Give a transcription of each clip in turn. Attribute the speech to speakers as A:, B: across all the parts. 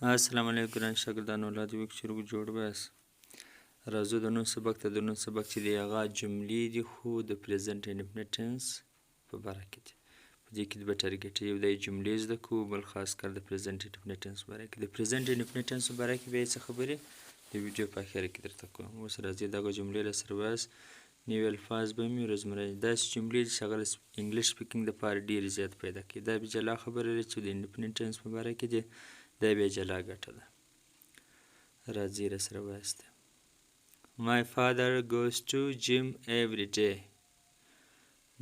A: السلام علیکم ګران شاګردانو الله دې وکړي چې روغ جوړ باسي. راځو د نن سبق ته. د نن سبق چې دی هغه جملې دي خو د پریزنټ انډیفینټ ټنس په باره کې دي. په دې کې به ټارګټ یو دی جملې زده کوو، بل خاص کار د پریزنټ انډیفینټ ټنس په باره کې. د پریزنټ انډیفینټ ټنس په باره کې بیا څه خبرې د ویډیو په اخر کې درته کوم. اوس راځئ دغه جملې راسره وایاست. نوي الفاظ به مې روزمره داسې جملې چې هغه د انګلیش سپیکینګ دپاره ډېر زیات پیدا کوي. دا بیا جلا خبره ده چې د انډیفینټ ټنس په باره کې دی، دا بیا جلا ګټه ده. راځئ راسره وایاست. My father goes to gym every day.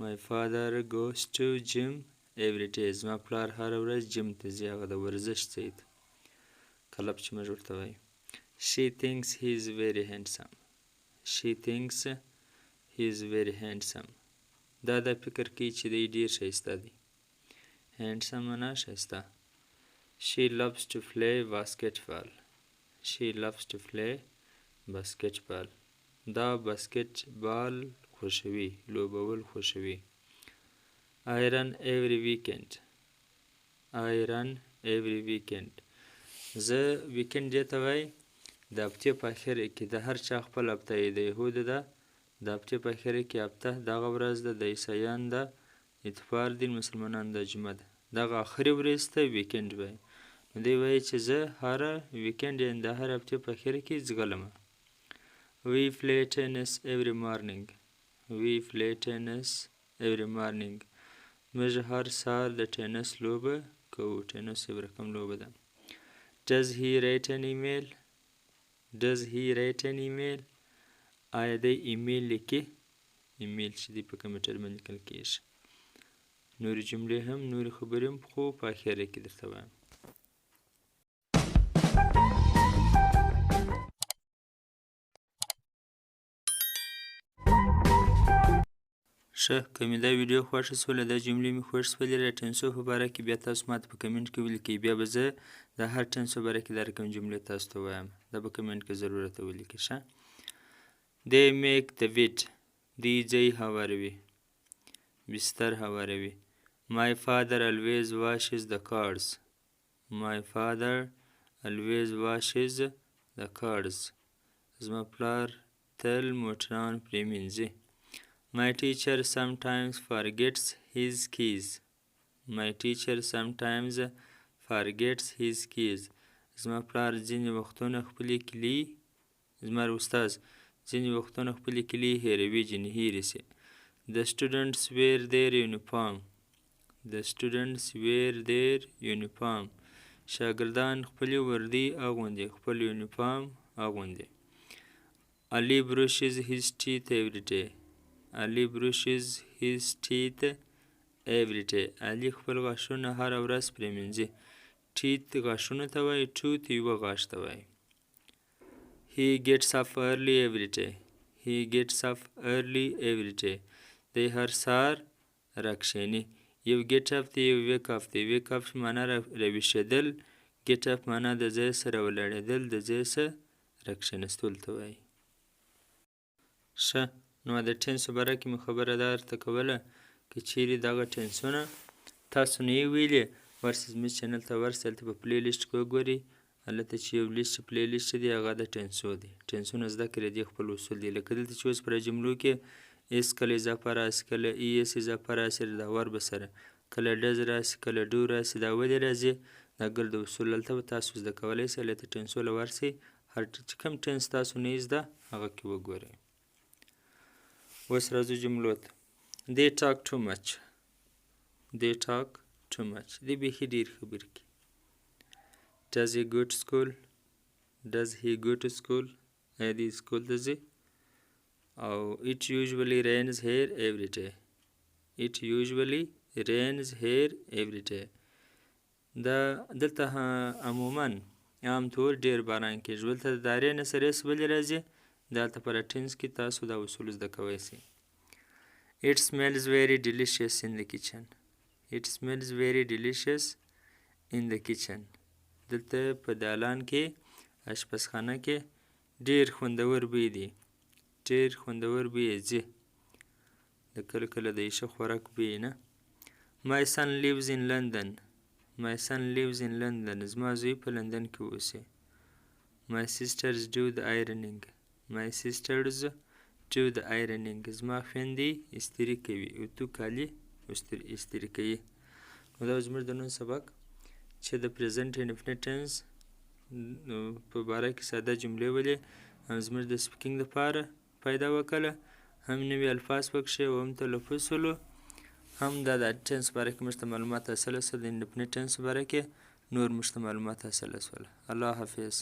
A: My father goes to gym every day. زما پلار هره ورځ جیم ته ځي، هغه د ورزش ځای ته. کلب چې موږ ورته وایو. She thinks he is very handsome. She thinks he is very handsome. دا فکر کوي چې دی ډېر ښایسته دی. handsome معنا ښایسته. She loves to play basketball. She loves to play basketball. دا باسکټبال خوښوي، لوبول خوښوي. I run every weekend. I run every weekend. زه ویکند دې ته وایي د هفتې په اخر کې د هر چا خپل هفته یې د یهودو ده. د هفتې په اخر کې هفته دغه ورځ ده، د عیسایانو ده اتوار دین، مسلمانانو د جمعه ده. دغه اخري ورځ ته ویکند وایي. نو دی وایي چې زه هره ویکند یعنې د هر هفتې په اخر کې ځغلم. We play tennis every morning. We play tennis every morning. موږ هر سهار د ټینس لوبه کوو. ټینس یو رقم لوبه ده. Does he write an email? Does he write an email? آیا دی ایمیل لیکي؟ ایمیل چې دی په کمپیوټر باندې لیکل کېږي. نورې جملې هم نورې خبرې هم خو په اخره کې درته وایم. ښه، که مې دا ویډیو خوښه شوله، دا جملې مې خوښې شولې، د ټنسو په باره کې بیا تاسو ماته په کمنټ کې ولیکئ. بیا به زه د هر ټنس په باره کې دا رقم جملې تاسو ته وایم. دا په کمنټ کې ضرور راته ولیکئ. ښه، They make the bed. دوی ځای هواروي، بستر هواروي. My father always washes the cars. My father always washes the cars. زما پلار تل موټران پرېمینځي. My teacher sometimes forgets his keys. My teacher sometimes forgets his keys. زما پلار ځینې وختونه خپلې کیلي، زما استاد ځینې وختونه خپلې کیلي هېروي، ځینې هېرې شي. The students wear their uniform. The students wear their uniform. شاګردان خپلې وردۍ اغوندي، خپل یونیفارم اغوندي. Ali brushes his teeth every day. Ali brushes his teeth every day. علي خپل غاښونه هره ورځ پرېمینځي. teeth غاښونو ته وایي، tooth یوه غاښ ته وایي. He gets up early every day. He gets up early every day. دی هر سهار راکښېني. یو get up دی، یو wake up دی. wake up معنا راویښېدل، get up معنا د ځای سره ولاړېدل، د ځای سره راکښېنستلو ته وایي. ښه، نو د ټنس په باره کې مې خبره دا درته کوله. که چیرې دغه ټنسونه تاسو نه یې ویلي، ورسئ زموږ چینل ته ورسئ، هلته په پلی لیسټ کې وګورئ. هلته چې یو لیسټ پلی لیسټ دی هغه د ټنسو دی. ټنسونه زده کړئ، د دې خپل اصول دي. لکه دلته چې اوس پر جملو کې اس کله اضافه راسي، کله ای اس اضافه راسي د ورب سره، کله ډز راسي، کله ډو راسي، دا ولې راځي؟ دا ګل د اصول هلته به تاسو زده کولی شئ. هلته ټنسو له ورسئ، هر چې کوم ټنس تاسو نه یې زده هغه کې وګورئ. اوس راځو جملو ته. They talk too much. They talk too much. دی بیخي ډېر خبرې کوي. Does he go to school? Does he go to school? آیا دی سکول ته ځي؟ او it usually rains here every day. It usually rains here every day. دا دلته عموما عام طور ډېر باران کېږي. دلته د دارې نه سره اس ولې راځي؟ دلته په ټنس کې تاسو دا اصول زده کوی شئ. It smells very delicious in the kitchen. It smells very delicious in the kitchen. دلته په دالان کې اشپزخانه کې ډېر خوندور بوی دی، ډېر خوندور بوی یې ځي. د کله کله د ایشه خوراک بوی نه. My son lives in London. My son lives in London. زما زوی په لندن کې اوسي. My sisters do the ironing. My sisters do the ironing. زما خویندې استري کوي. او تو کالي استري کوي. نو دا زموږ د نن سبق چې د present indefinite tense په باره کې ساده جملې ولې هم زموږ د سپیکینګ لپاره پیدا وکړه، هم نوي الفاظ پکښې او هم تلفظ شولو، هم دا د ټنس باره کې موږ ته معلومات حاصله شول، د indefinite tense باره کې نور موږ ته معلومات حاصله شول. الله حافظ.